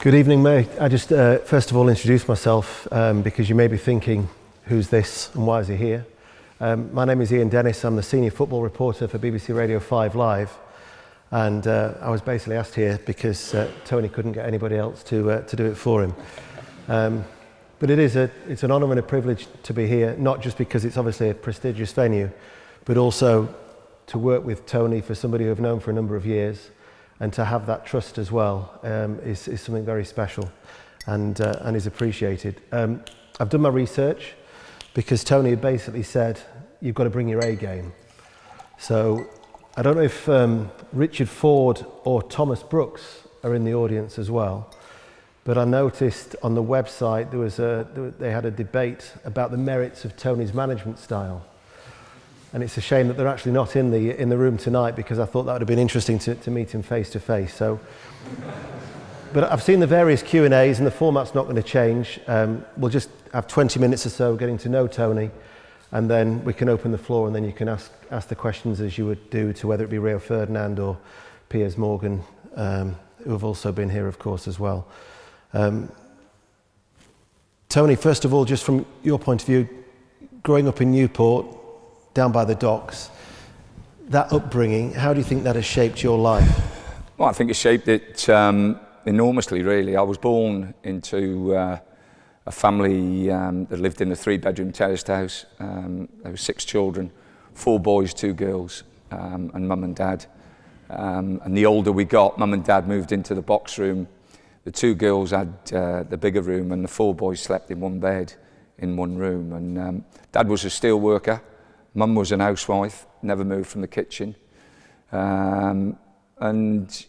Good evening, mate. I just first of all introduce myself because you may be thinking, who's this and why is he here? My name is Ian Dennis. I'm the senior football reporter for BBC Radio 5 Live, and I was basically asked here because Tony couldn't get anybody else to do it for him. But it's an honour and a privilege to be here, not just because it's obviously a prestigious venue, but also to work with Tony, for somebody who I've known for a number of years, and to have that trust as well is something very special and is appreciated. I've done my research because Tony had basically said, you've got to bring your A game. So I don't know if Richard Ford or Thomas Brooks are in the audience as well, but I noticed on the website they had a debate about the merits of Tony's management style. And it's a shame that they're actually not in the room tonight, because I thought that would have been interesting to meet him face to face. So, but I've seen the various Q&As and the format's not going to change. We'll just have 20 minutes or so getting to know Tony, and then we can open the floor, and then you can ask the questions as you would do to whether it be Rio Ferdinand or Piers Morgan, who have also been here, of course, as well. Tony, first of all, just from your point of view, growing up in Newport, down by the docks, that upbringing, how do you think that has shaped your life? Well, I think it shaped it enormously, really. I was born into a family that lived in a 3-bedroom terraced house. There were 6 children, 4 boys, 2 girls, and mum and dad. And the older we got, mum and dad moved into the box room. The 2 girls had the bigger room, and the 4 boys slept in one bed in one room. And dad was a steel worker. Mum was an housewife, never moved from the kitchen. And,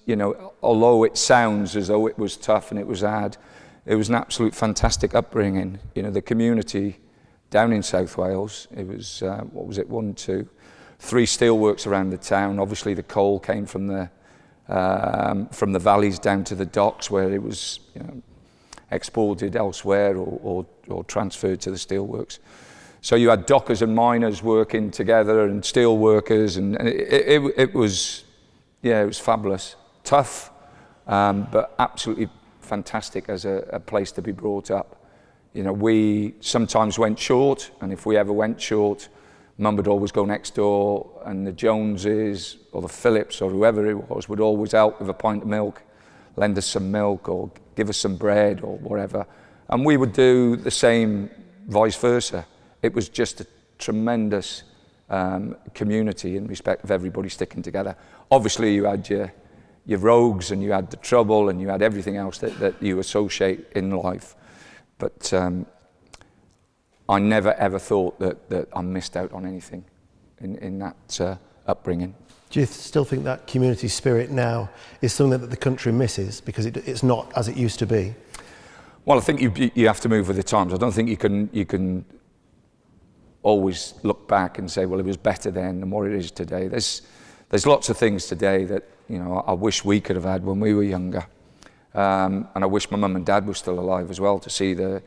you know, although it sounds as though it was tough and it was hard, it was an absolute fantastic upbringing. You know, the community down in South Wales, it was, 1, 2, 3 steelworks around the town. Obviously the coal came from the valleys down to the docks, where it was, you know, exported elsewhere or transferred to the steelworks. So you had dockers and miners working together, and steel workers, and it was fabulous. Tough, but absolutely fantastic as a place to be brought up. You know, we sometimes went short, and if we ever went short, Mum would always go next door, and the Joneses or the Phillips or whoever it was would always help with a pint of milk, lend us some milk or give us some bread or whatever. And we would do the same vice versa. It was just a tremendous community in respect of everybody sticking together. Obviously, you had your rogues, and you had the trouble, and you had everything else that you associate in life. But I never ever thought that I missed out on anything in that upbringing. Do you still think that community spirit now is something that the country misses because it's not as it used to be? Well, I think you have to move with the times. I don't think you can always look back and say, well, it was better then than what it is today. There's lots of things today that, you know, I wish we could have had when we were younger, and I wish my mum and dad were still alive as well to see the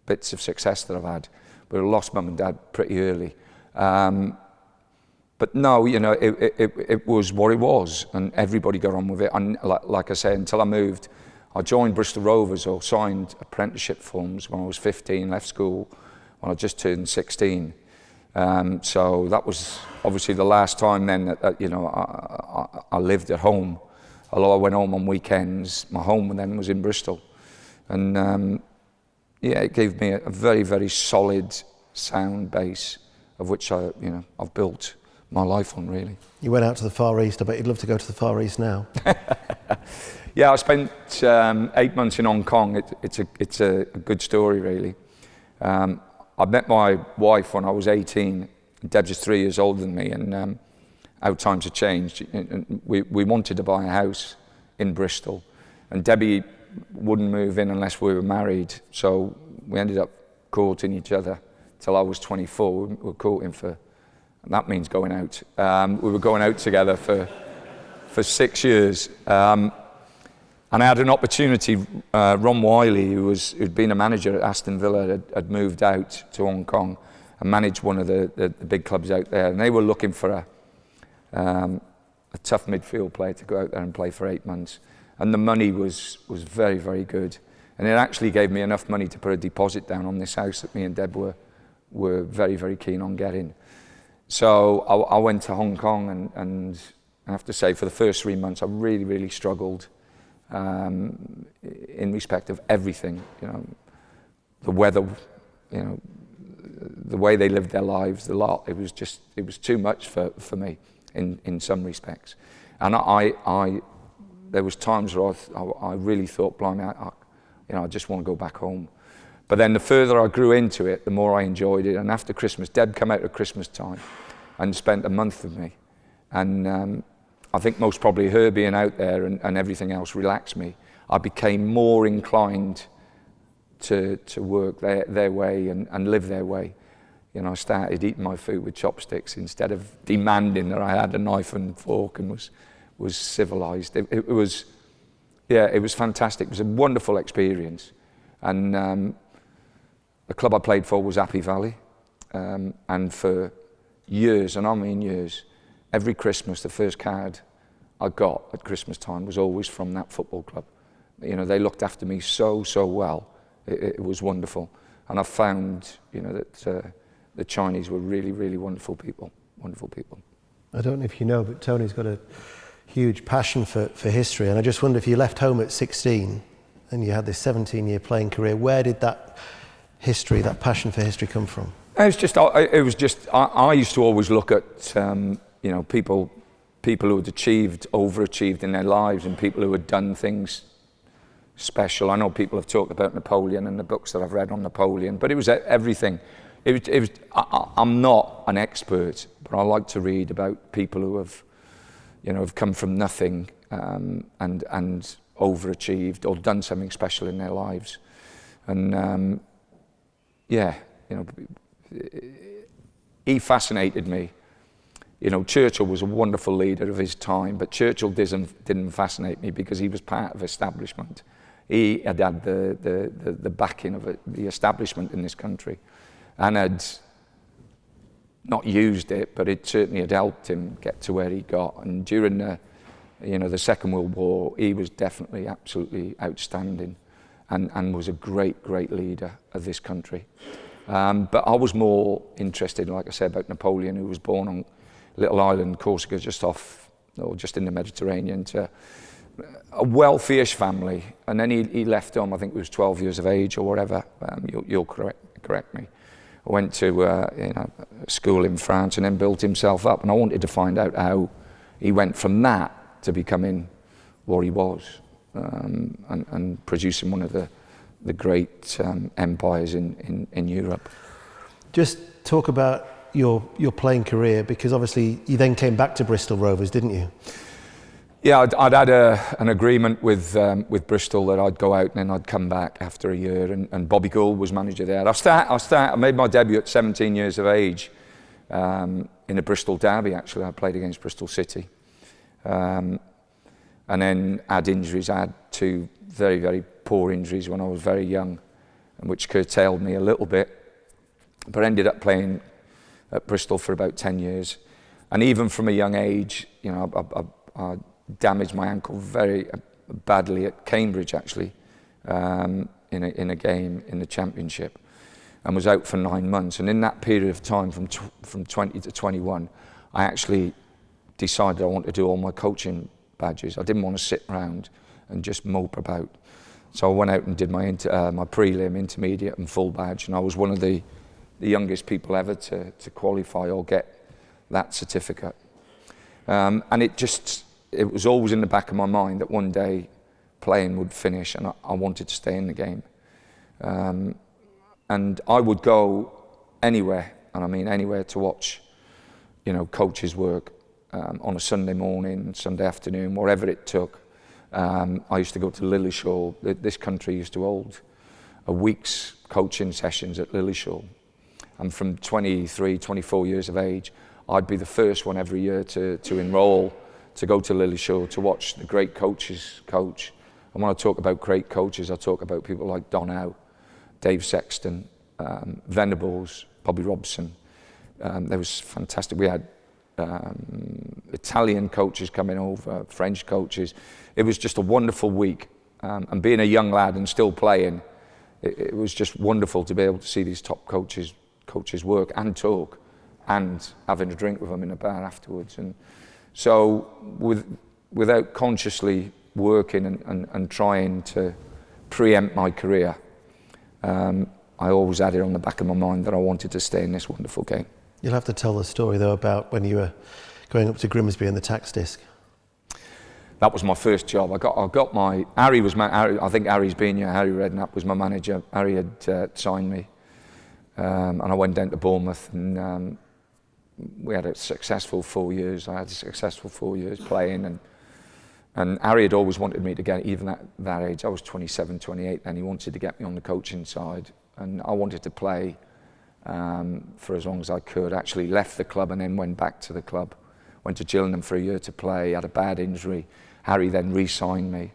bits of success that I've had. But I lost mum and dad pretty early. But no, you know, it was what it was, and everybody got on with it. And like I say, until I moved, I joined Bristol Rovers or signed apprenticeship forms when I was 15, left school when I just turned 16. So that was obviously the last time then that you know, I lived at home. Although I went home on weekends, my home then was in Bristol. And yeah, it gave me a very, very solid, sound base of which I've built my life on, really. You went out to the Far East. I bet you'd love to go to the Far East now. Yeah, I spent 8 months in Hong Kong. It's a good story, really. I met my wife when I was 18. Deb's just 3 years older than me, and our times have changed. We wanted to buy a house in Bristol, and Debbie wouldn't move in unless we were married. So we ended up courting each other till I was 24. We were courting and that means going out. We were going out together for 6 years. And I had an opportunity. Ron Wiley, who'd been a manager at Aston Villa, had moved out to Hong Kong and managed one of the big clubs out there. And they were looking for a tough midfield player to go out there and play for 8 months. and the money was very, very good. And it actually gave me enough money to put a deposit down on this house that me and Deb were very, very keen on getting. So I went to Hong Kong, and I have to say, for the first 3 months, I really, really struggled in respect of everything. You know, the weather, you know, the way they lived their lives, the lot. It was too much for me in some respects. And there was times where I really thought, blimey, I just want to go back home. But then the further I grew into it, the more I enjoyed it. And after Christmas, Deb came out at Christmas time and spent a month with me. And I think most probably her being out there and everything else relaxed me. I became more inclined to work their way and live their way. You know, I started eating my food with chopsticks instead of demanding that I had a knife and fork and was civilized. It was fantastic. It was a wonderful experience. And the club I played for was Happy Valley. And for years, and I mean years, every Christmas, the first card I got at Christmas time was always from that football club. You know, they looked after me so well. It was wonderful. And I found, you know, that the Chinese were really, really wonderful people. Wonderful people. I don't know if you know, but Tony's got a huge passion for history. And I just wonder, if you left home at 16 and you had this 17-year playing career, where did that history, that passion for history come from? I used to always look at, you know, people who had overachieved in their lives, and people who had done things special. I know people have talked about Napoleon and the books that I've read on Napoleon, but it was everything. I'm not an expert, but I like to read about people who have, you know, have come from nothing and overachieved or done something special in their lives. And you know, he fascinated me. You know, Churchill was a wonderful leader of his time, but Churchill didn't fascinate me because he was part of establishment. He had the backing of the establishment in this country, and had not used it, but it certainly had helped him get to where he got. And during the Second World War, he was definitely absolutely outstanding, and was a great leader of this country. But I was more interested, like I said, about Napoleon, who was born on a little island, Corsica, just in the Mediterranean, to a wealthy-ish family. And then he left home, I think he was 12 years of age or whatever. You'll correct me. I went to school in France and then built himself up. And I wanted to find out how he went from that to becoming what he was, and producing one of the great empires in Europe. Just talk about your playing career, because obviously you then came back to Bristol Rovers, didn't you? Yeah, I'd had an agreement with Bristol that I'd go out and then I'd come back after a year, and Bobby Gould was manager there. I made my debut at 17 years of age in a Bristol derby. Actually, I played against Bristol City, and then had injuries. I had two very, very poor injuries when I was very young, which curtailed me a little bit, but ended up playing at Bristol for about 10 years. And even from a young age, you know, I damaged my ankle very badly at Cambridge, actually, in a game in the Championship, and was out for 9 months. And in that period of time, from 20 to 21, I actually decided I wanted to do all my coaching badges. I didn't want to sit around and just mope about. So I went out and did my prelim, intermediate and full badge, and I was one of the youngest people ever to qualify or get that certificate. And it was always in the back of my mind that one day playing would finish, and I wanted to stay in the game. And I would go anywhere, and I mean anywhere, to watch, you know, coaches work on a Sunday morning, Sunday afternoon, wherever it took. I used to go to Lillishall. This country used to hold a week's coaching sessions at Lillishall. And from 23, 24 years of age, I'd be the first one every year to enrol, to go to Lillishall, to watch the great coaches coach. And when I talk about great coaches, I talk about people like Don Howe, Dave Sexton, Venables, Bobby Robson. There was fantastic. We had Italian coaches coming over, French coaches. It was just a wonderful week. And being a young lad and still playing, it was just wonderful to be able to see these top coaches work and talk, and having a drink with them in a bar afterwards. And so without consciously working and trying to preempt my career, I always had it on the back of my mind that I wanted to stay in this wonderful game. You'll have to tell the story though about when you were going up to Grimsby in the tax disc. That was my first job. Harry was I think Harry's been here. Harry Redknapp was my manager. Harry had signed me, and I went down to Bournemouth, and we had a successful 4 years. I had a successful 4 years playing, and Harry had always wanted me to get, even at that age, I was 27, 28 then, he wanted to get me on the coaching side, and I wanted to play for as long as I could. Actually left the club and then went back to the club. Went to Gillingham for a year to play, had a bad injury. Harry then re-signed me,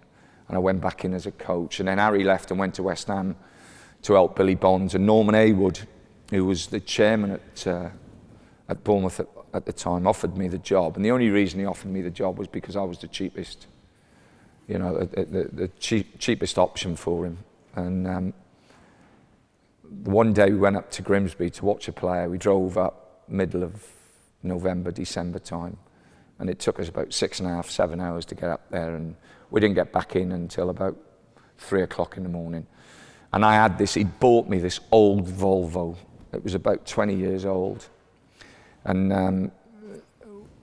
and I went back in as a coach. And then Harry left and went to West Ham to help Billy Bonds. And Norman Haywood, who was the chairman at Bournemouth at the time, offered me the job. And the only reason he offered me the job was because I was the cheapest, the cheapest option for him. And one day we went up to Grimsby to watch a player. We drove up middle of November, December time, and it took us about 6.5, 7 hours to get up there, and we didn't get back in until about 3 o'clock in the morning. And I had this, he'd bought me this old Volvo. It was about 20 years old, and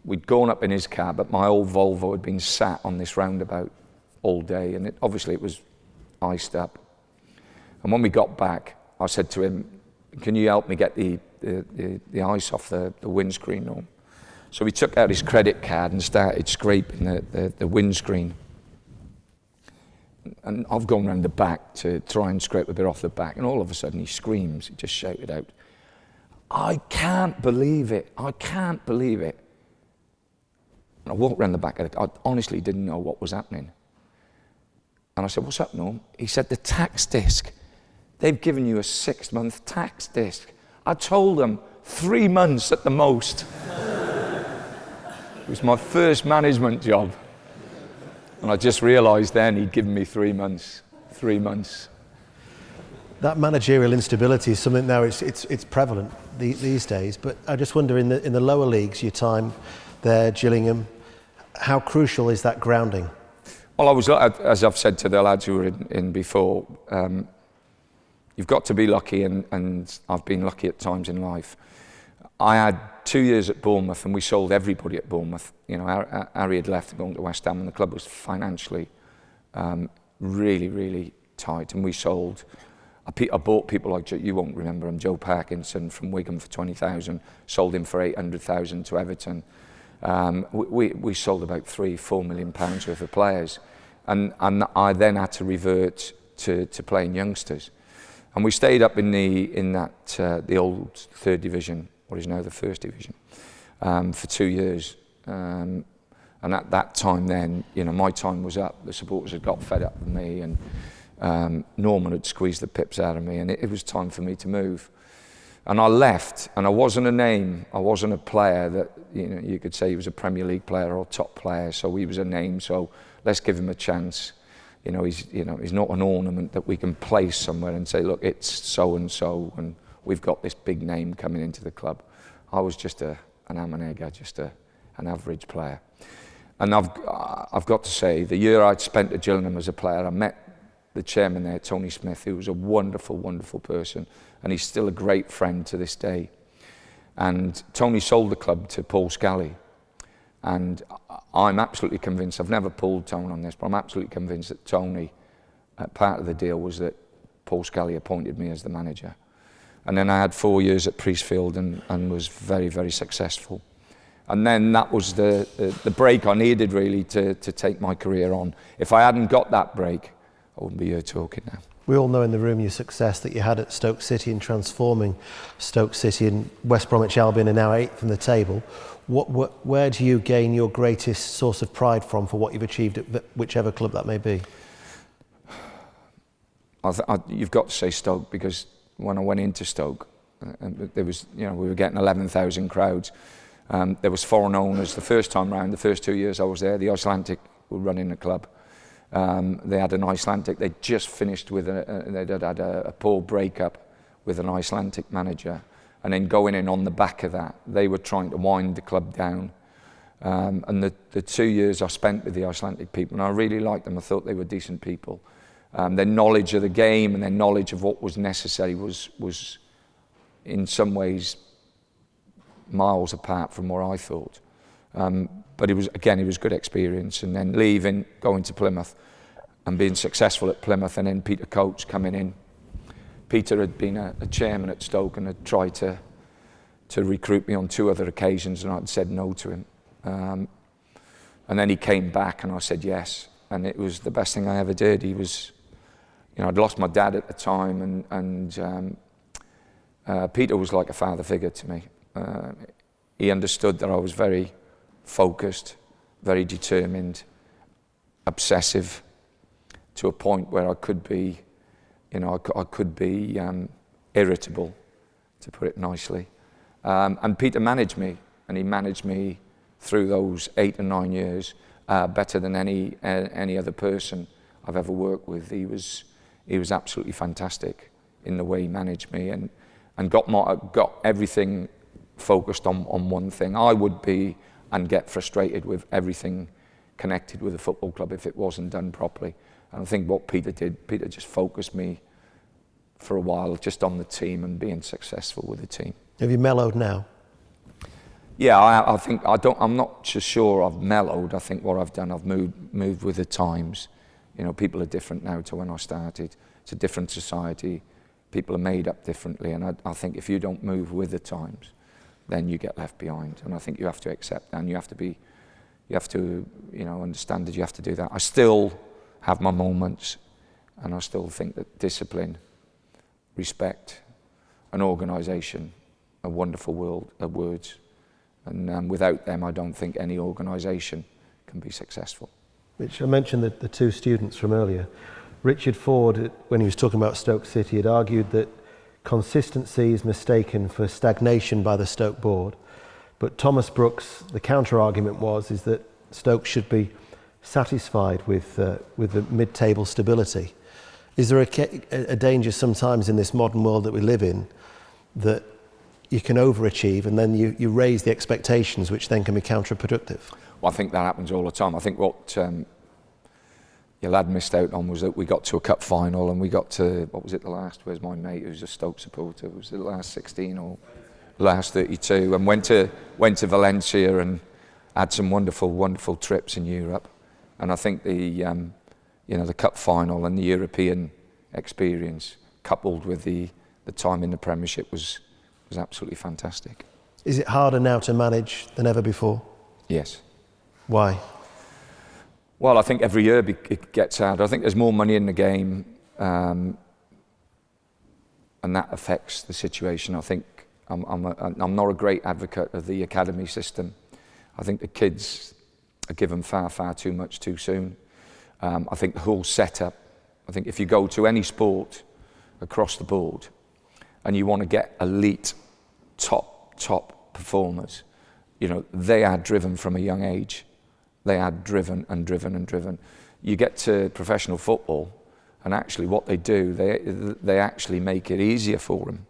we'd gone up in his car, but my old Volvo had been sat on this roundabout all day, and obviously it was iced up. And when we got back, I said to him, can you help me get the ice off the windscreen? Or so he took out his credit card and started scraping the windscreen. And I've gone round the back to try and scrape a bit off the back, and all of a sudden he screams, he just shouted out, I can't believe it, I can't believe it. And I walked round the back of it, I honestly didn't know what was happening. And I said, what's up, Norm? He said, the tax disc. They've given you a 6-month tax disc. I told them 3 months at the most. It was my first management job. And I just realised then he'd given me 3 months. 3 months. That managerial instability is something now it's prevalent these days. But I just wonder, in the lower leagues, your time there, Gillingham, how crucial is that grounding? Well, I was, as I've said to the lads who were in before, you've got to be lucky, and I've been lucky at times in life. I had 2 years at Bournemouth, and we sold everybody at Bournemouth. Harry had left and gone to West Ham, and the club was financially really, really tight. And we sold. I bought people like, you won't remember him, Joe Parkinson from Wigan for 20,000, sold him for 800,000 to Everton. We sold about £3-4 million worth of players, and I then had to revert to playing youngsters. And we stayed up in the old third division, what is now the first division, for 2 years. And at that time then, my time was up. The supporters had got fed up with me, and Norman had squeezed the pips out of me, and it was time for me to move. And I left, and I wasn't a name. I wasn't a player that, you could say he was a Premier League player or top player, so he was a name, so let's give him a chance. He's not an ornament that we can place somewhere and say, look, it's so-and-so, and we've got this big name coming into the club. I was just an am and egg, just an average player. And I've got to say, the year I'd spent at Gillingham as a player, I met the chairman there, Tony Smith, who was a wonderful, wonderful person, and he's still a great friend to this day. And Tony sold the club to Paul Scally. And I'm absolutely convinced, I've never pulled Tony on this, but I'm absolutely convinced that Tony, part of the deal was that Paul Scally appointed me as the manager. And then I had 4 years at Priestfield and was very, very successful. And then that was the break I needed really to take my career on. If I hadn't got that break, I wouldn't be here talking now. We all know in the room your success that you had at Stoke City in transforming Stoke City, and West Bromwich Albion are now 8th in the table. Where do you gain your greatest source of pride from for what you've achieved at whichever club that may be? You've got to say Stoke, because when I went into Stoke, there was, we were getting 11,000 crowds, There was foreign owners the first time round. The first 2 years I was there, the Icelandic were running the club. They had an Icelandic. They just finished with they'd had a poor breakup with an Icelandic manager, and then going in on the back of that, they were trying to wind the club down. And the 2 years I spent with the Icelandic people, and I really liked them. I thought they were decent people. Their knowledge of the game and their knowledge of what was necessary was in some ways miles apart from what I thought. But it was good experience. And then leaving, going to Plymouth and being successful at Plymouth, and then Peter Coates coming in. Peter had been a chairman at Stoke and had tried to recruit me on 2 other occasions, and I'd said no to him. And then he came back and I said yes. And it was the best thing I ever did. He was, I'd lost my dad at the time, and Peter was like a father figure to me. He understood that I was very focused, very determined, obsessive, to a point where I could be, irritable, to put it nicely. And Peter managed me, and he managed me through those 8 and 9 years better than any other person I've ever worked with. He was absolutely fantastic in the way he managed me, and got everything focused on one thing. I would be and get frustrated with everything connected with a football club if it wasn't done properly. And I think what Peter did, Peter just focused me for a while just on the team and being successful with the team. Have you mellowed now? Yeah, I think I'm not just sure I've mellowed. I think what I've done, I've moved with the times. People are different now to when I started. It's a different society. People are made up differently, and I think if you don't move with the times, then you get left behind. And I think you have to accept that, and you have to understand that you have to do that. I still have my moments, and I still think that discipline, respect, and organisation are wonderful words. And without them, I don't think any organisation can be successful. Which I mentioned the 2 students from earlier. Richard Ford, when he was talking about Stoke City, had argued that consistency is mistaken for stagnation by the Stoke board. But Thomas Brooks, the counter-argument is that Stoke should be satisfied with the mid-table stability. Is there a danger sometimes in this modern world that we live in that you can overachieve and then you raise the expectations, which then can be counterproductive? Well, I think that happens all the time. I think what your lad missed out on was that we got to a cup final and we got to, where's my mate who's a Stoke supporter, was it the last 16 or last 32, and went to Valencia and had some wonderful trips in Europe. And I think the cup final and the European experience, coupled with the time in the Premiership, was absolutely fantastic. Is it harder now to manage than ever before? Yes. Why? Well, I think every year it gets harder. I think there's more money in the game, and that affects the situation. I think I'm not a great advocate of the academy system. I think the kids are given far too much too soon. I think the whole setup, I think if you go to any sport across the board and you want to get elite, top performers, they are driven from a young age. They are driven. You get to professional football, and actually what they do, they actually make it easier for them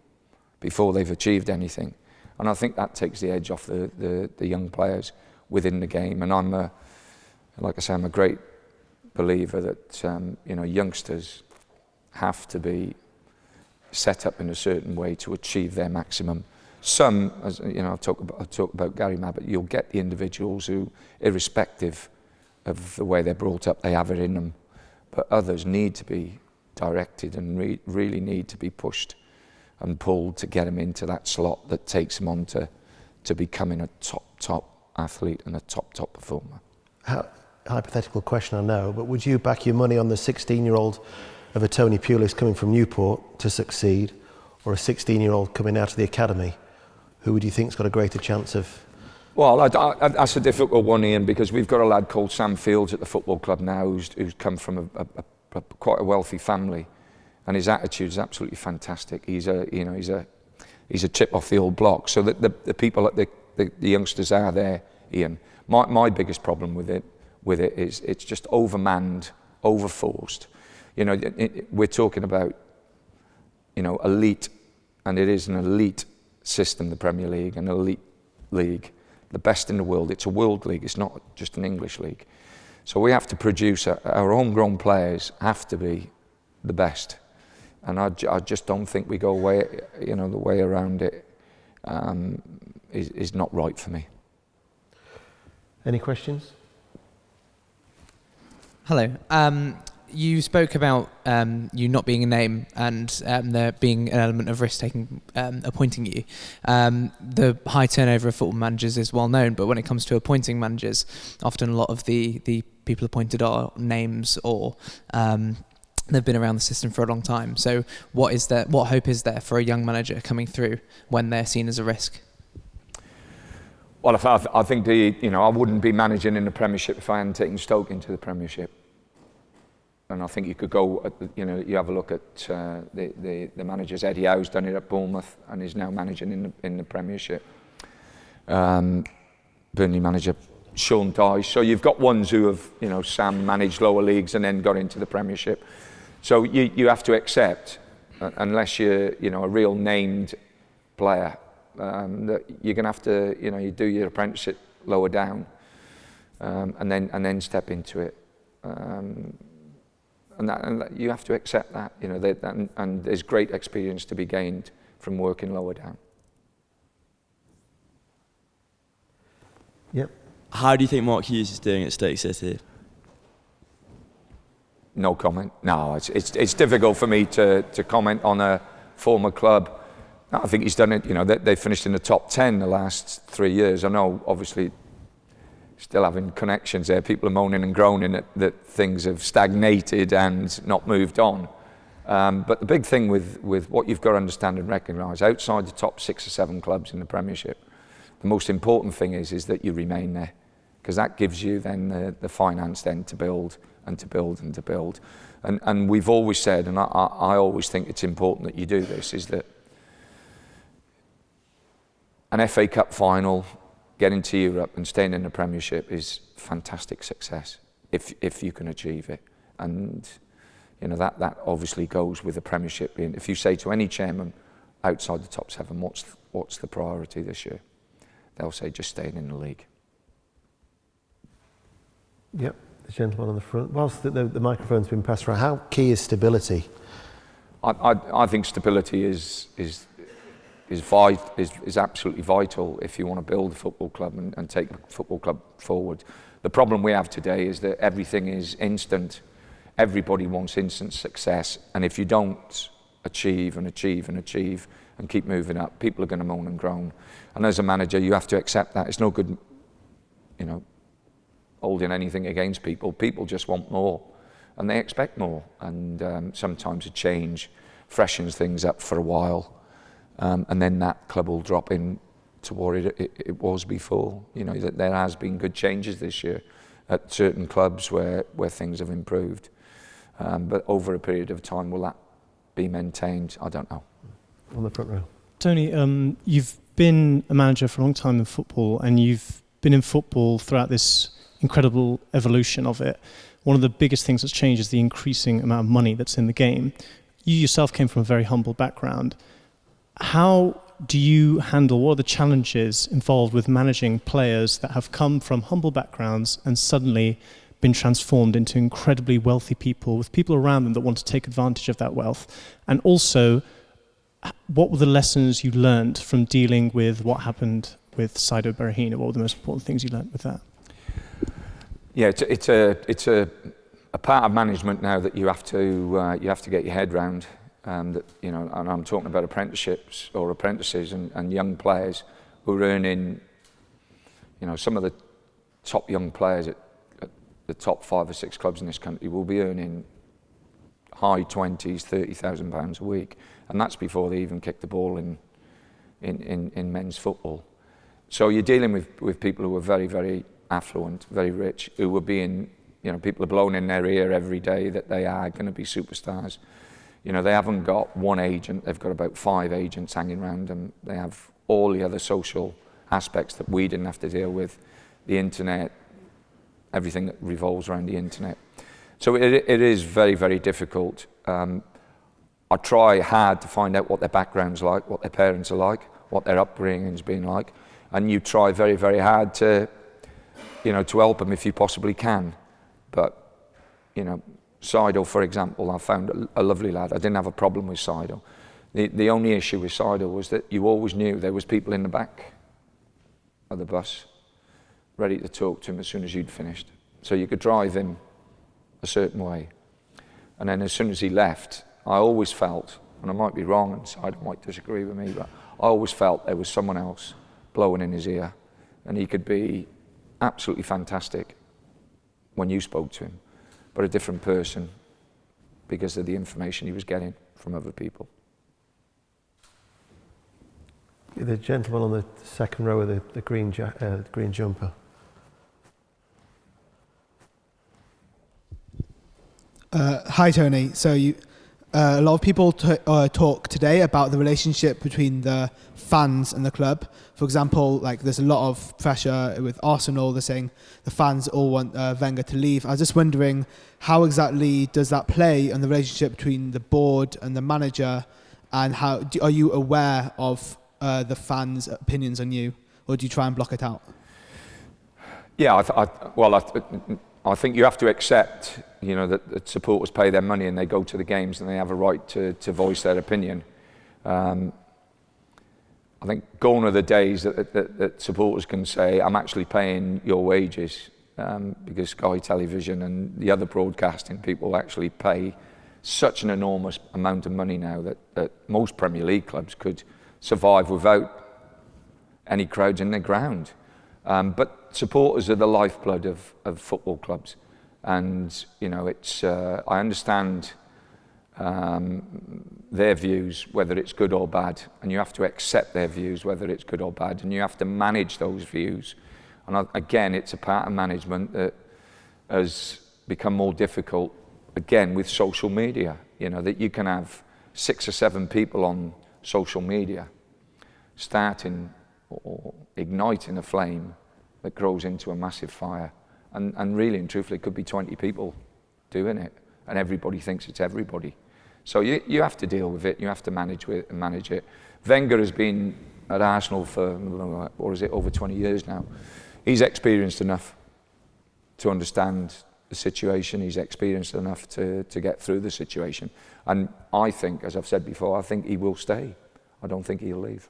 before they've achieved anything. And I think that takes the edge off the young players within the game. And I'm a great believer that youngsters have to be set up in a certain way to achieve their maximum. Some, as I'll talk about Gary Mabbott, you'll get the individuals who, irrespective of the way they're brought up, they have it in them. But others need to be directed and really need to be pushed and pulled to get them into that slot that takes them on to becoming a top athlete and a top performer. Hypothetical question, I know, but would you back your money on the 16-year-old of a Tony Pulis coming from Newport to succeed, or a 16-year-old coming out of the academy? Who would you think's got a greater chance of? Well, that's a difficult one, Ian, because we've got a lad called Sam Fields at the football club now who's come from quite a wealthy family, and his attitude is absolutely fantastic. He's a chip off the old block. So that the people at the the youngsters are there, Ian. My biggest problem with it is it's just overmanned, overforced. You know, we're talking about, you know, elite, and it is an elite system, the Premier League, an elite league, the best in the world. It's a world league, it's not just an English league. So we have to produce, our homegrown players have to be the best. And I just don't think we go away, you know, the way around it is not right for me. Any questions? Hello. You spoke about you not being a name and there being an element of risk-taking appointing you. The high turnover of football managers is well known, but when it comes to appointing managers, often a lot of the people appointed are names or they've been around the system for a long time. So what hope is there for a young manager coming through when they're seen as a risk? Well, I think I wouldn't be managing in the Premiership if I hadn't taken Stoke into the Premiership. And I think you could go, you have a look at the managers. Eddie Howe's done it at Bournemouth and is now managing in the Premiership. Burnley manager Sean Dyche. So you've got ones who have, Sam managed lower leagues and then got into the Premiership. So you have to accept, unless you're, a real named player, that you're going to have to, you do your apprenticeship lower down, and then step into it. And you have to accept that, and there's great experience to be gained from working lower down. Yep. How do you think Mark Hughes is doing at Stoke City? No comment. No, it's difficult for me to comment on a former club. No, I think he's done it. They finished in the top 10 the last 3 years. I know, obviously, still having connections there. People are moaning and groaning that things have stagnated and not moved on. But the big thing with what you've got to understand and recognise, outside the top 6 or 7 clubs in the Premiership, the most important thing is that you remain there, because that gives you then the finance then to build and to build and to build. And we've always said, and I always think it's important that you do this, is that an FA Cup final, getting to Europe and staying in the Premiership is fantastic success if you can achieve it. And that obviously goes with the Premiership being, if you say to any chairman outside the top 7, what's the priority this year? They'll say just staying in the league. Yep, the gentleman on the front. Whilst the microphone's been passed around, how key is stability? I think stability is absolutely vital if you want to build a football club and take a football club forward. The problem we have today is that everything is instant. Everybody wants instant success, and if you don't achieve and achieve and achieve and keep moving up, people are going to moan and groan. And as a manager, you have to accept that. It's no good, holding anything against people. People just want more, and they expect more. And sometimes a change freshens things up for a while. And then that club will drop in to what it was before. That there has been good changes this year at certain clubs where things have improved. But over a period of time, will that be maintained? I don't know. On the front row. Tony, you've been a manager for a long time in football, and you've been in football throughout this incredible evolution of it. One of the biggest things that's changed is the increasing amount of money that's in the game. You yourself came from a very humble background. How do you handle, what are the challenges involved with managing players that have come from humble backgrounds and suddenly been transformed into incredibly wealthy people, with people around them that want to take advantage of that wealth? And also, what were the lessons you learned from dealing with what happened with Saido Berahino? What were the most important things you learned with that? Yeah, it's a part of management now that you have to get your head round. And I'm talking about apprenticeships or apprentices and young players who are earning, some of the top young players at the top 5 or 6 clubs in this country will be earning high 20s, £30,000 a week, and that's before they even kick the ball in men's football. So you're dealing with people who are very, very affluent, very rich, who are being, people are blowing in their ear every day that they are going to be superstars. They haven't got one agent, they've got about 5 agents hanging around them. They have all the other social aspects that we didn't have to deal with, the internet, everything that revolves around the internet. So it is very, very difficult. I try hard to find out what their background's like, what their parents are like, what their upbringing's been like, and you try very, very hard to, to help them if you possibly can. But, Seidel, for example, I found a lovely lad. I didn't have a problem with Seidel. The only issue with Seidel was that you always knew there was people in the back of the bus ready to talk to him as soon as you'd finished. So you could drive him a certain way. And then as soon as he left, I always felt, and I might be wrong and Seidel might disagree with me, but I always felt there was someone else blowing in his ear, and he could be absolutely fantastic when you spoke to him, but a different person because of the information he was getting from other people. The gentleman on the second row with the green jumper. Hi, Tony. So a lot of people talk today about the relationship between the fans and the club. For example, there's a lot of pressure with Arsenal. They're saying the fans all want Wenger to leave. I was just wondering, how exactly does that play on the relationship between the board and the manager, and are you aware of the fans' opinions on you, or do you try and block it out? Yeah, I think you have to accept, that supporters pay their money and they go to the games and they have a right to voice their opinion. I think gone are the days that supporters can say, I'm actually paying your wages, because Sky Television and the other broadcasting people actually pay such an enormous amount of money now that most Premier League clubs could survive without any crowds in their ground. But supporters are the lifeblood of football clubs, and it's I understand their views, whether it's good or bad, and you have to accept their views, whether it's good or bad, and you have to manage those views. And again, it's a part of management that has become more difficult, again, with social media, that you can have 6 or 7 people on social media starting or igniting a flame that grows into a massive fire. And really and truthfully, it could be 20 people doing it, and everybody thinks it's everybody. So you have to deal with it, you have to manage it. Wenger has been at Arsenal for, over 20 years now. He's experienced enough to understand the situation, he's experienced enough to get through the situation. And I think, as I've said before, I think he will stay. I don't think he'll leave.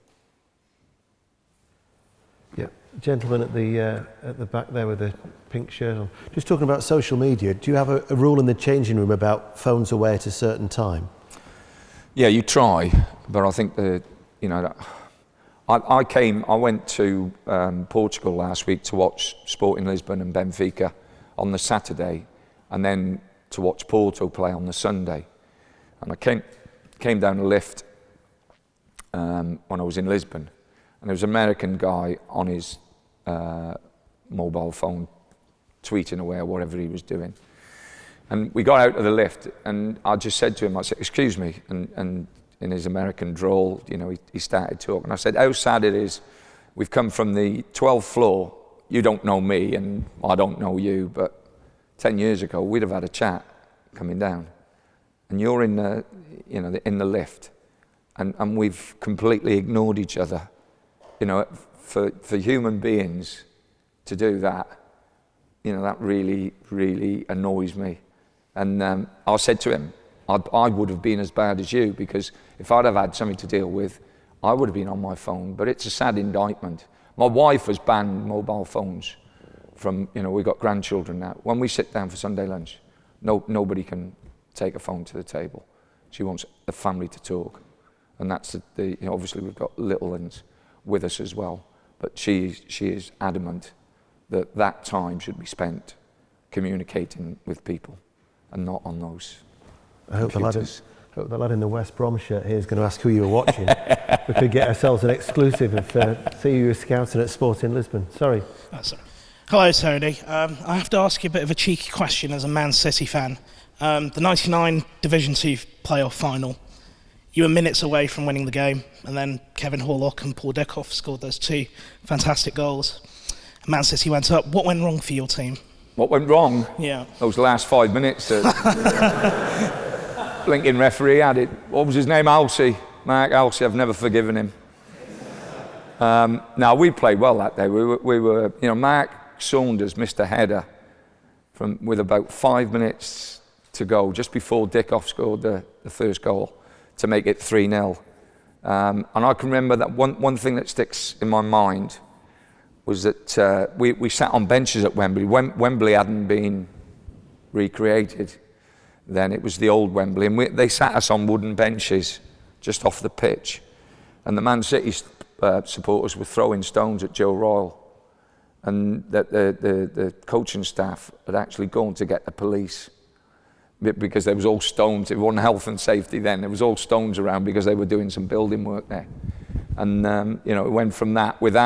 Yeah, gentleman at the back there with the pink shirt on. Just talking about social media, do you have a rule in the changing room about phones away at a certain time? Yeah, you try, but I think I went to Portugal last week to watch Sporting Lisbon and Benfica on the Saturday, and then to watch Porto play on the Sunday. And I came down the lift when I was in Lisbon, and there was an American guy on his mobile phone tweeting away or whatever he was doing. And we got out of the lift, and I just said to him, I said, excuse me, and in his American drawl, he started talking. I said, how sad it is, we've come from the 12th floor, you don't know me and I don't know you, but 10 years ago we'd have had a chat coming down. And you're in the, in the lift, and we've completely ignored each other. For human beings to do that, that really, really annoys me. And I said to him, I would have been as bad as you, because if I'd have had something to deal with, I would have been on my phone. But it's a sad indictment. My wife has banned mobile phones from, we've got grandchildren now. When we sit down for Sunday lunch, nobody can take a phone to the table. She wants the family to talk. And that's obviously we've got little ones with us as well. But she is adamant that time should be spent communicating with people and not on those computers. I hope the lad in the West Brom shirt here is going to ask who you were watching. We could get ourselves an exclusive of see you were scouting at Sporting Lisbon. Sorry. That's right. Hello, Tony. I have to ask you a bit of a cheeky question as a Man City fan. The 99 Division 2 playoff final, You were minutes away from winning the game, and then Kevin Horlock and Paul Dickoff scored those 2 fantastic goals. Man City went up. What went wrong for your team? What went wrong? Yeah. Those last 5 minutes. Blinking referee had it. What was his name? Alsey. Mark Alsey. I've never forgiven him. Now, we played well that day. We were, you know, Mark Saunders missed a header with about 5 minutes to go, just before Dickoff scored the first goal to make it 3-0. And I can remember that one thing that sticks in my mind was that we sat on benches at Wembley. Wembley hadn't been recreated then. It was the old Wembley, and they sat us on wooden benches just off the pitch. And the Man City supporters were throwing stones at Joe Royle, and that the coaching staff had actually gone to get the police because there was all stones. It wasn't health and safety then. There was all stones around because they were doing some building work there. And you know, it went from that with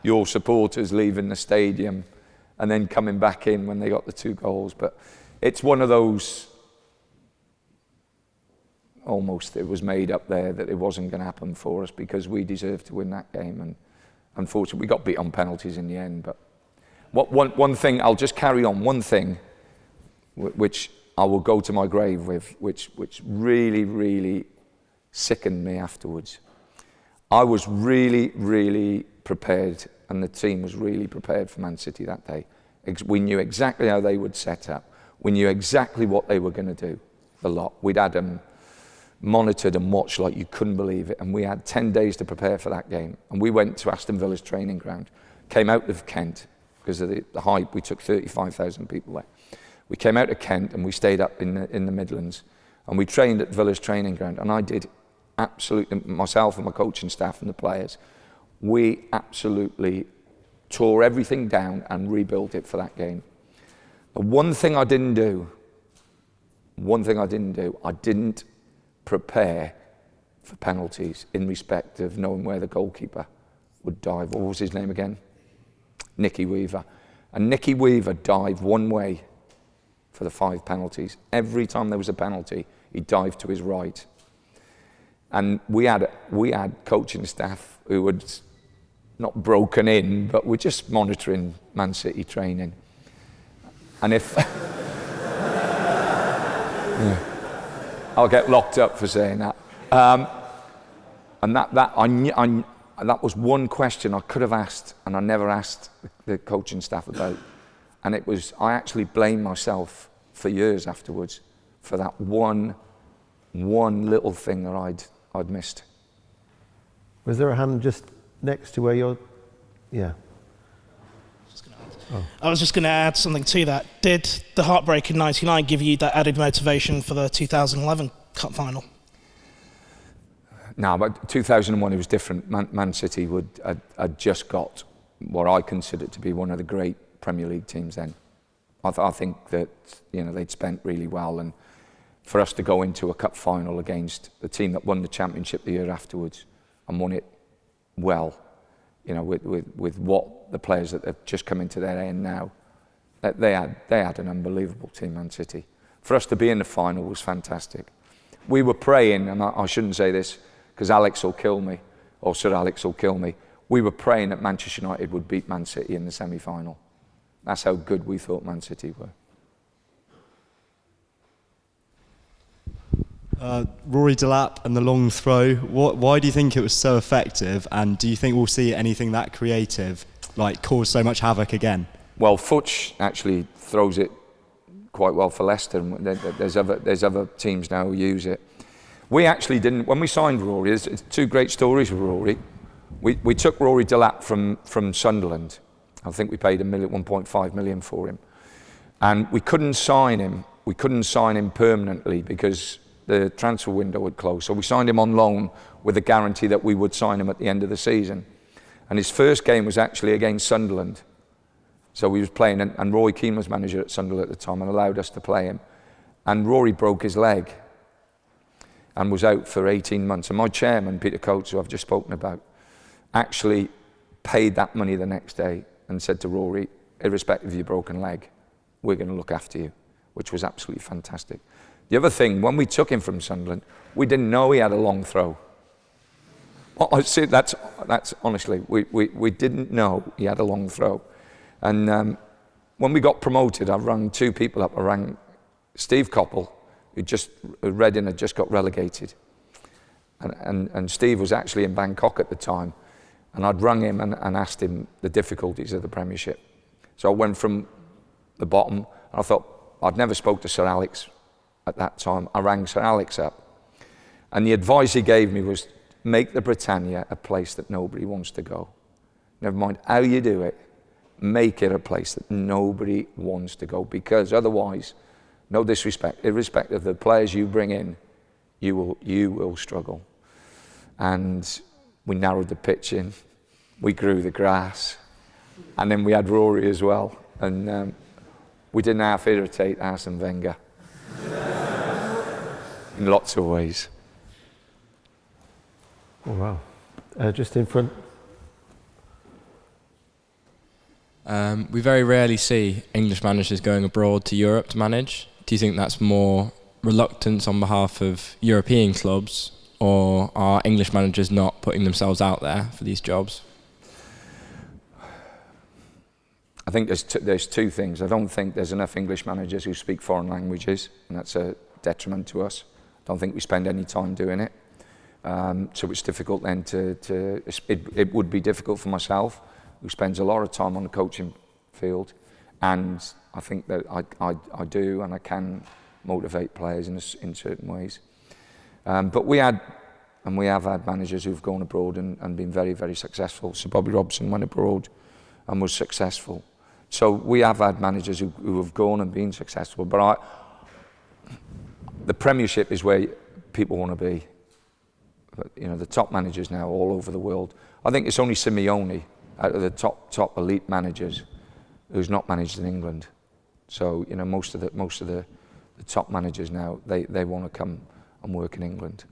your supporters leaving the stadium and then coming back in when they got the 2 goals. But it's one of those, almost it was made up there that it wasn't going to happen for us because we deserved to win that game. And unfortunately, we got beat on penalties in the end. But one thing, I'll just carry on, one thing which I will go to my grave with, which really, really sickened me afterwards. I was really, really prepared, and the team was really prepared for Man City that day. We knew exactly how they would set up. We knew exactly what they were going to do, the lot. We'd had them monitored and watched like you couldn't believe it, and we had 10 days to prepare for that game. And we went to Aston Villa's training ground, came out of Kent, because of the hype, we took 35,000 people there. We came out of Kent and we stayed up in the Midlands, and we trained at Villa's training ground, and I did absolutely, myself and my coaching staff and the players, we absolutely tore everything down and rebuilt it for that game. The one thing I didn't do, I didn't prepare for penalties in respect of knowing where the goalkeeper would dive. What was his name again? Nicky Weaver. And Nicky Weaver dived one way for the 5 penalties. Every time there was a penalty, he dived to his right. And we had coaching staff who had not broken in, but were just monitoring Man City training. And if yeah, I'll get locked up for saying that. And that was one question I could have asked, and I never asked the coaching staff about. And it was, I actually blamed myself for years afterwards for that one little thing that I'd missed. Was there a hand just next to where you're? Yeah. I was just going to add something to that. Did the heartbreak in '99 give you that added motivation for the 2011 Cup final? No, but 2001 it was different. Man City had just got what I considered to be one of the great Premier League teams then. I think that, you know, they'd spent really well, and for us to go into a cup final against the team that won the championship the year afterwards and won it well, you know, with what the players that have just come into their end now, that they had an unbelievable team, Man City. For us to be in the final was fantastic. We were praying, and I shouldn't say this because Alex will kill me, or Sir Alex will kill me. We were praying that Manchester United would beat Man City in the semi-final. That's how good we thought Man City were. Rory Delap and the long throw. Why do you think it was so effective? And do you think we'll see anything that creative, like cause so much havoc again? Well, Futch actually throws it quite well for Leicester. There's other teams now who use it. We actually didn't. When we signed Rory, there's 2 great stories with Rory. We took Rory Delap from Sunderland. I think we paid 1.5 million for him, and we couldn't sign him. We couldn't sign him permanently because the transfer window had closed. So we signed him on loan with a guarantee that we would sign him at the end of the season. And his first game was actually against Sunderland. So he was playing, and Roy Keane was manager at Sunderland at the time and allowed us to play him. And Rory broke his leg and was out for 18 months. And my chairman, Peter Coates, who I've just spoken about, actually paid that money the next day and said to Rory, irrespective of your broken leg, we're going to look after you, which was absolutely fantastic. The other thing, when we took him from Sunderland, we didn't know he had a long throw. Well, I see, that's honestly, we didn't know he had a long throw. And when we got promoted, I rang two people up. I rang Steve Coppell, who Reading had just got relegated. And Steve was actually in Bangkok at the time. And I'd rung him and asked him the difficulties of the Premiership. So I went from the bottom, and I thought, I'd never spoke to Sir Alex at that time. I rang Sir Alex up. And the advice he gave me was, make the Britannia a place that nobody wants to go. Never mind how you do it, make it a place that nobody wants to go, because otherwise, no disrespect, irrespective of the players you bring in, you will struggle. And we narrowed the pitch in, we grew the grass, and then we had Rory as well, and we didn't half irritate Arsene Wenger in lots of ways. Oh, wow. Just in front. We very rarely see English managers going abroad to Europe to manage. Do you think that's more reluctance on behalf of European clubs, or are English managers not putting themselves out there for these jobs? I think there's two things. I don't think there's enough English managers who speak foreign languages, and that's a detriment to us. I don't think we spend any time doing it. So it's difficult then it would be difficult for myself, who spends a lot of time on the coaching field, and I think that I do and I can motivate players in certain ways. But we have had managers who've gone abroad and been very, very successful. So Bobby Robson went abroad and was successful. So we have had managers who have gone and been successful. But the Premiership is where people want to be. But, you know, the top managers now all over the world. I think it's only Simeone out of the top elite managers who's not managed in England. So, you know, most of the top managers now, they want to come and work in England.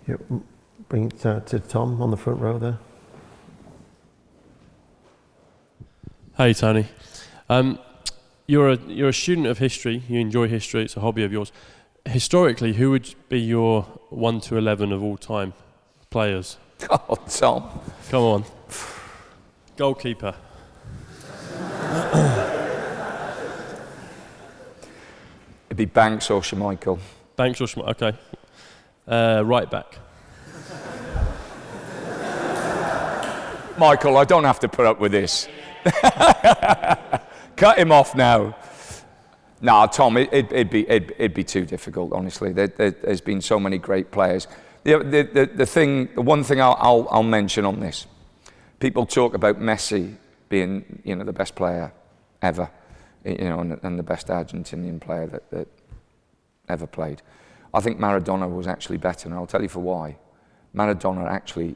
Yep. Bring it to Tom on the front row there. Hey Tony, you're a student of history. You enjoy history; it's a hobby of yours. Historically, who would be your 1 to 11 of all time players? Oh, Tom! Come on, goalkeeper. It'd be Banks or Schmeichel. Banks or Schmeichel. Okay. Right back. Michael, I don't have to put up with this. Cut him off now. No, Tom, it'd be too difficult, honestly. There's been so many great players. The one thing I'll mention on this, people talk about Messi being, you know, the best player ever, you know, and the best Argentinian player that ever played. I think Maradona was actually better, and I'll tell you for why. Maradona actually,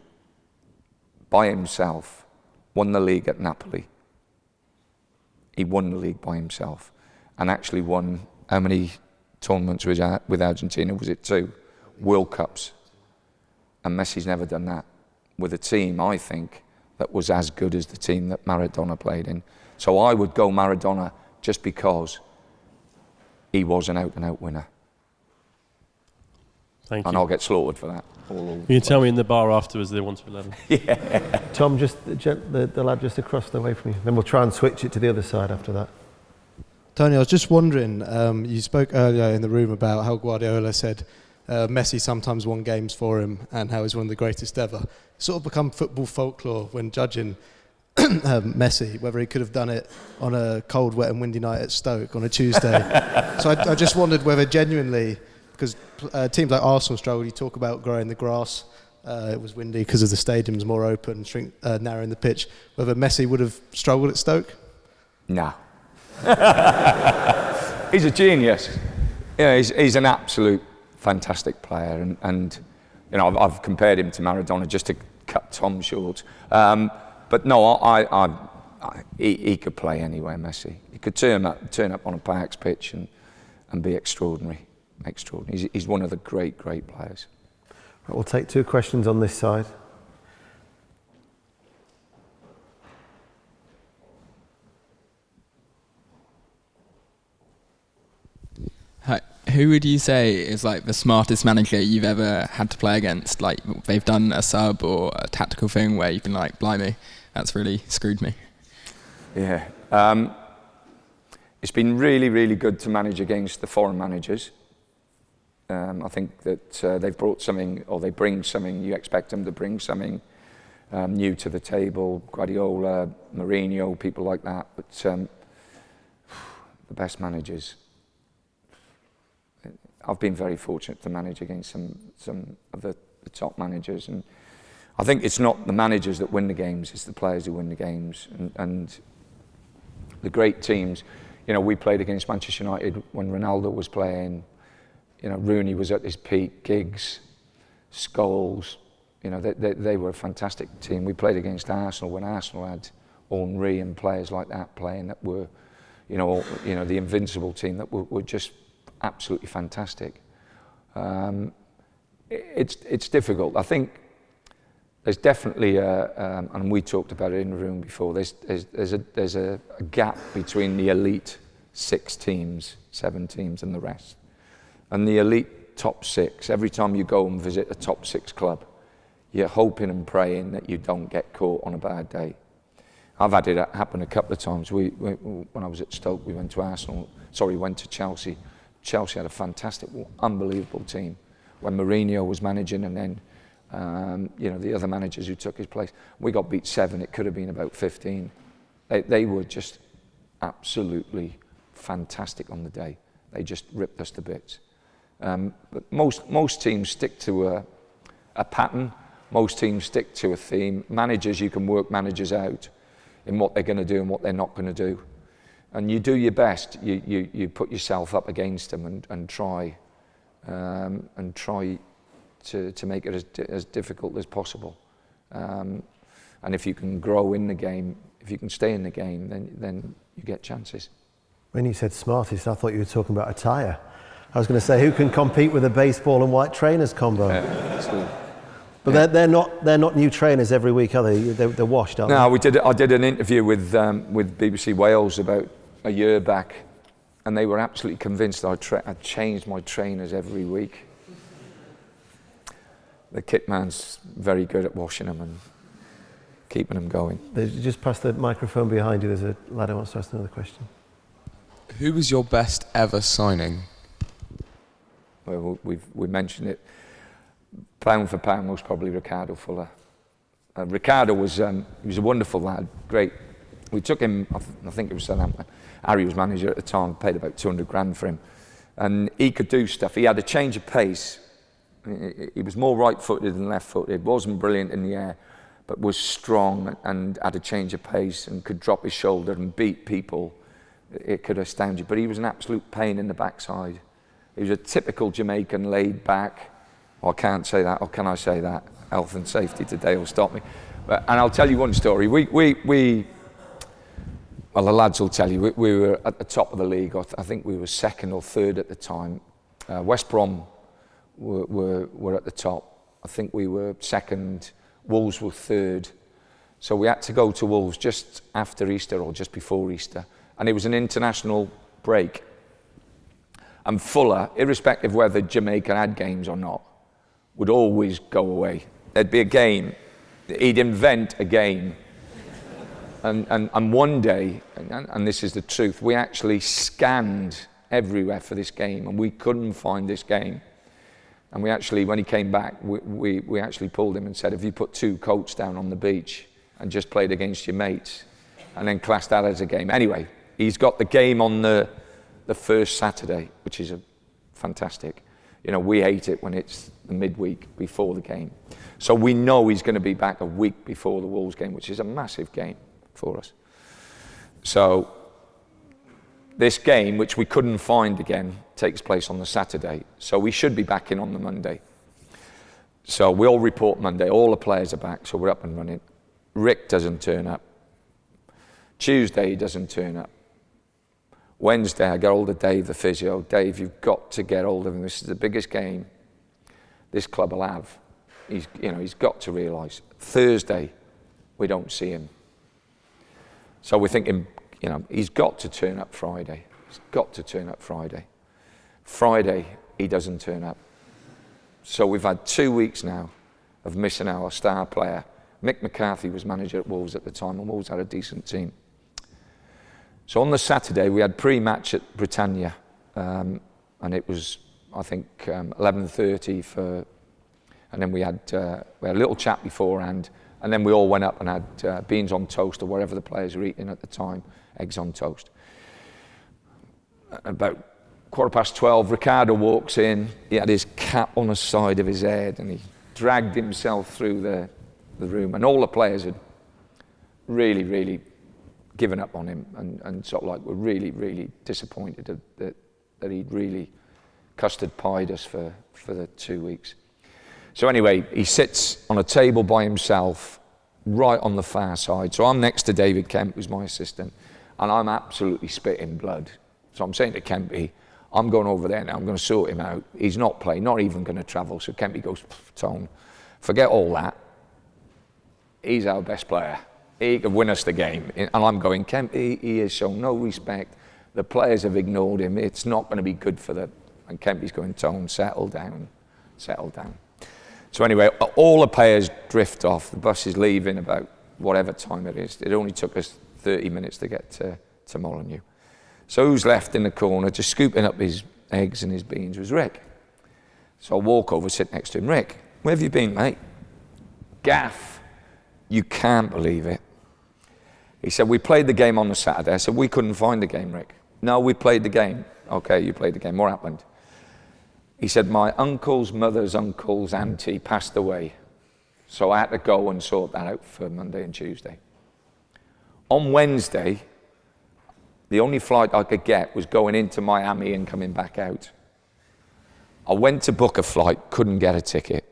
by himself, won the league at Napoli. He won the league by himself, and actually won, how many tournaments with Argentina? Was it 2? World Cups. And Messi's never done that with a team, I think, that was as good as the team that Maradona played in. So I would go Maradona just because he was an out-and-out winner. Thank you. And I'll get slaughtered for that. You can tell me in the bar afterwards they're 1 to 11. Yeah. Tom, just the lad just across the way from you. Then we'll try and switch it to the other side after that. Tony, I was just wondering, you spoke earlier in the room about how Guardiola said Messi sometimes won games for him and how he's one of the greatest ever. It's sort of become football folklore when judging Messi, whether he could have done it on a cold, wet and windy night at Stoke on a Tuesday. So I just wondered whether genuinely, because teams like Arsenal struggled, you talk about growing the grass, it was windy because of the stadium's more open, narrowing the pitch, whether Messi would have struggled at Stoke? No. He's a genius. You know, he's an absolute fantastic player, and you know, I've compared him to Maradona just to cut Tom short. But no, he could play anywhere, Messi. He could turn up on a Parks pitch and be extraordinary. He's one of the great players. Right, we'll take 2 questions on this side. Who would you say is like the smartest manager you've ever had to play against? Like they've done a sub or a tactical thing where you've been like, blimey, that's really screwed me. Yeah. It's been really, really good to manage against the foreign managers. I think that they've brought something, or they bring something, you expect them to bring something new to the table. Guardiola, Mourinho, people like that. But the best managers, I've been very fortunate to manage against some of the top managers, and I think it's not the managers that win the games, it's the players who win the games. And the great teams, you know, we played against Manchester United when Ronaldo was playing, you know, Rooney was at his peak, Giggs, Scholes, you know, they were a fantastic team. We played against Arsenal when Arsenal had Henry and players like that playing that were, you know, the invincible team that were just absolutely fantastic. It's difficult. I think there's definitely and we talked about it in the room before. There's a gap between the elite 6 teams, 7 teams, and the rest. And the elite top 6. Every time you go and visit a top 6 club, you're hoping and praying that you don't get caught on a bad day. I've had it happen a couple of times. When I was at Stoke, we went to Chelsea. Chelsea had a fantastic, unbelievable team. When Mourinho was managing, and then you know, the other managers who took his place, we got beat 7. It could have been about 15. They were just absolutely fantastic on the day. They just ripped us to bits. But most teams stick to a pattern. Most teams stick to a theme. Managers, you can work managers out in what they're going to do and what they're not going to do. And you do your best. You put yourself up against them and try to make it as difficult as possible. And if you can grow in the game, if you can stay in the game, then you get chances. When you said smartest, I thought you were talking about attire. I was going to say, who can compete with a baseball and white trainers combo? Absolutely. But they're not new trainers every week, are they? They're washed, aren't they? No, I did an interview with BBC Wales about a year back, and they were absolutely convinced I'd changed my trainers every week. The kit man's very good at washing them and keeping them going. Just past the microphone behind you, there's a lad who wants to ask another question. Who was your best ever signing? Well, we mentioned it. Pound for pound, most probably Ricardo Fuller. Ricardo was he was a wonderful lad, great. We took him, I think it was Southampton. Harry was manager at the time, paid about 200 grand for him. And he could do stuff. He had a change of pace. He was more right-footed than left-footed, wasn't brilliant in the air, but was strong and had a change of pace and could drop his shoulder and beat people. It could astound you. But he was an absolute pain in the backside. He was a typical Jamaican, laid back. I can't say that, or can I say that? Health and safety today will stop me. And I'll tell you one story. Well, the lads will tell you, we were at the top of the league. I think we were 2nd or 3rd at the time. West Brom were at the top. I think we were 2nd, Wolves were 3rd. So we had to go to Wolves just after Easter or just before Easter. And it was an international break. And Fuller, irrespective of whether Jamaica had games or not, would always go away. There'd be a game. He'd invent a game. And one day, and this is the truth, we actually scanned everywhere for this game and we couldn't find this game. And we actually, when he came back, we actually pulled him and said, have you put 2 coats down on the beach and just played against your mates? And then classed that as a game. Anyway, he's got the game on the first Saturday, which is fantastic. You know, we hate it when it's the midweek before the game. So we know he's going to be back a week before the Wolves game, which is a massive game for us. So this game, which we couldn't find again, takes place on the Saturday. So we should be back in on the Monday. So we all report Monday. All the players are back, so we're up and running. Rick doesn't turn up. Tuesday, he doesn't turn up. Wednesday, I get hold of Dave, the physio. Dave, you've got to get hold of him. This is the biggest game this club will have. He's got to realise. Thursday, we don't see him. So we're thinking, he's got to turn up Friday. He's got to turn up Friday. Friday, he doesn't turn up. So we've had 2 weeks now of missing our star player. Mick McCarthy was manager at Wolves at the time, and Wolves had a decent team. So on the Saturday, we had pre-match at Britannia, and it was, I think, 11:30 and then we had a little chat beforehand, and then we all went up and had beans on toast or whatever the players were eating at the time, eggs on toast. About 12:15, Ricardo walks in. He had his cap on the side of his head, and he dragged himself through the room, and all the players had really, really given up on him, and sort of like were really, really disappointed that he'd really custard pied us for the 2 weeks. So anyway, he sits on a table by himself, right on the far side. So I'm next to David Kemp, who's my assistant, and I'm absolutely spitting blood. So I'm saying to Kempy, I'm going over there now, I'm going to sort him out. He's not playing, not even going to travel. So Kempy goes, Tone, forget all that. He's our best player. He could win us the game. And I'm going, Kempy, he has shown no respect. The players have ignored him. It's not going to be good for them. And Kempy's going, Tone, settle down, settle down. So anyway, all the players drift off. The bus is leaving about whatever time it is. It only took us 30 minutes to get to Molineux. So who's left in the corner, just scooping up his eggs and his beans, was Rick. So I walk over, sit next to him. Rick, where have you been, mate? Gaff, you can't believe it. He said, we played the game on the Saturday. I said, we couldn't find the game, Rick. No, we played the game. Okay, you played the game. What happened? He said, my uncle's mother's uncle's auntie passed away. So I had to go and sort that out for Monday and Tuesday. On Wednesday, the only flight I could get was going into Miami and coming back out. I went to book a flight, couldn't get a ticket.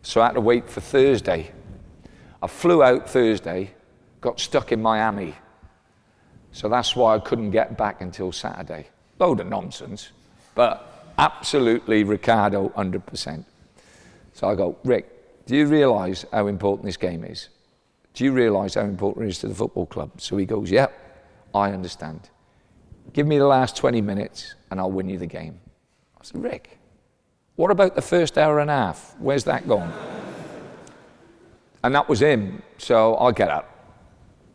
So I had to wait for Thursday. I flew out Thursday, got stuck in Miami. So that's why I couldn't get back until Saturday. Load of nonsense, but absolutely Ricardo 100%. So I go, Rick, do you realise how important this game is? Do you realise how important it is to the football club? So he goes, yep, I understand. Give me the last 20 minutes and I'll win you the game. I said, Rick, what about the first hour and a half? Where's that gone? And that was him. So I get up,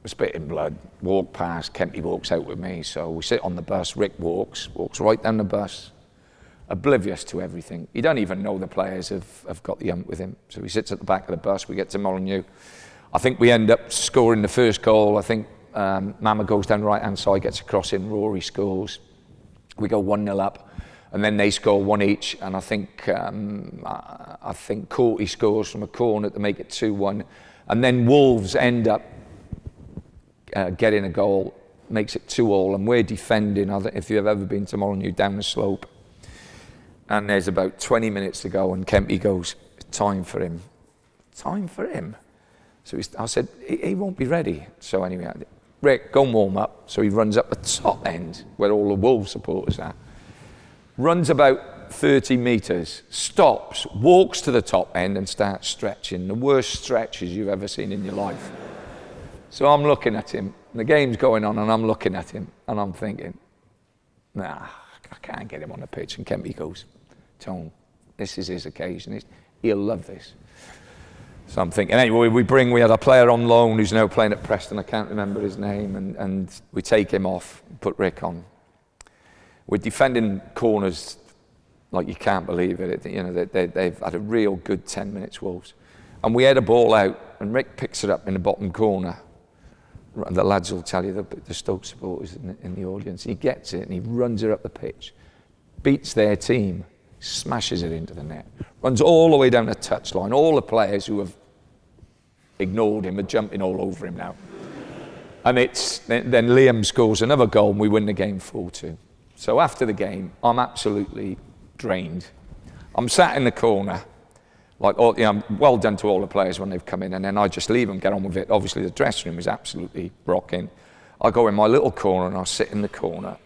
spitting blood, walk past, Kempy walks out with me. So we sit on the bus, Rick walks right down the bus, oblivious to everything. He don't even know the players have got the ump with him. So he sits at the back of the bus, we get to Molineux. I think we end up scoring the first goal. I think Mama goes down the right-hand side, gets a cross in, Rory scores. We go 1-0 up, and then they score one each, and I think Courtney scores from a corner to make it 2-1. And then Wolves end up getting a goal, makes it 2-2, and we're defending, if you've ever been to Molineux, down the slope. And there's about 20 minutes to go, and Kempy goes, time for him. Time for him? So I said, he won't be ready. So anyway, Rick, go and warm up. So he runs up the top end, where all the Wolves supporters are. Runs about 30 metres, stops, walks to the top end and starts stretching. The worst stretches you've ever seen in your life. So I'm looking at him, and the game's going on, and I'm looking at him, and I'm thinking, nah, I can't get him on the pitch. And Kempy goes, Tone, this is his occasion. He'll love this. So I'm thinking, anyway, we had a player on loan who's now playing at Preston, I can't remember his name, and we take him off, put Rick on. We're defending corners like you can't believe it. You know, they've had a real good 10 minutes, Wolves. And we had a ball out, and Rick picks it up in the bottom corner. The lads will tell you, the Stoke supporters in the audience. He gets it, and he runs it up the pitch, beats their team, smashes it into the net, runs all the way down the touchline. All the players who have ignored him are jumping all over him now. And then Liam scores another goal, and we win the game 4-2. So after the game, I'm absolutely drained. I'm sat in the corner, like, well done to all the players when they've come in, and then I just leave them, get on with it. Obviously, the dressing room is absolutely rocking. I go in my little corner, and I sit in the corner,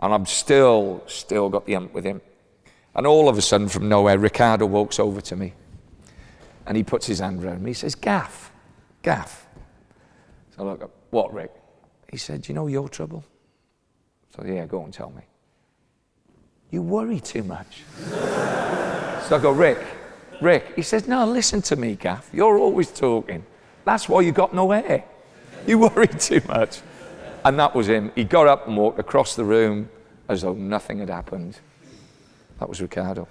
and I'm still got the ump with him. And all of a sudden, from nowhere, Ricardo walks over to me, and he puts his hand around me. He says, Gaff. So I look up, what, Rick? He said, do you know your trouble? So yeah, go and tell me. you worry too much. So I go, Rick. He says, no, listen to me, Gaff. You're always talking. That's why you got no hair. You worry too much. And that was him. He got up and walked across the room as though nothing had happened. That was Ricardo.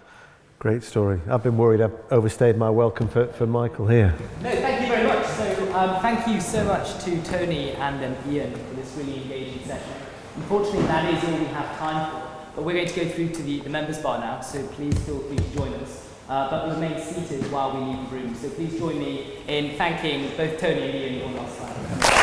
Great story. I've been worried I've overstayed my welcome for Michael here. No, thank you very much. So thank you so much to Tony and Ian for this really engaging session. Unfortunately, that is all we have time for. But we're going to go through to the members' bar now, so please feel free to join us. But remain seated while we leave the room. So please join me in thanking both Tony and Ian one last time.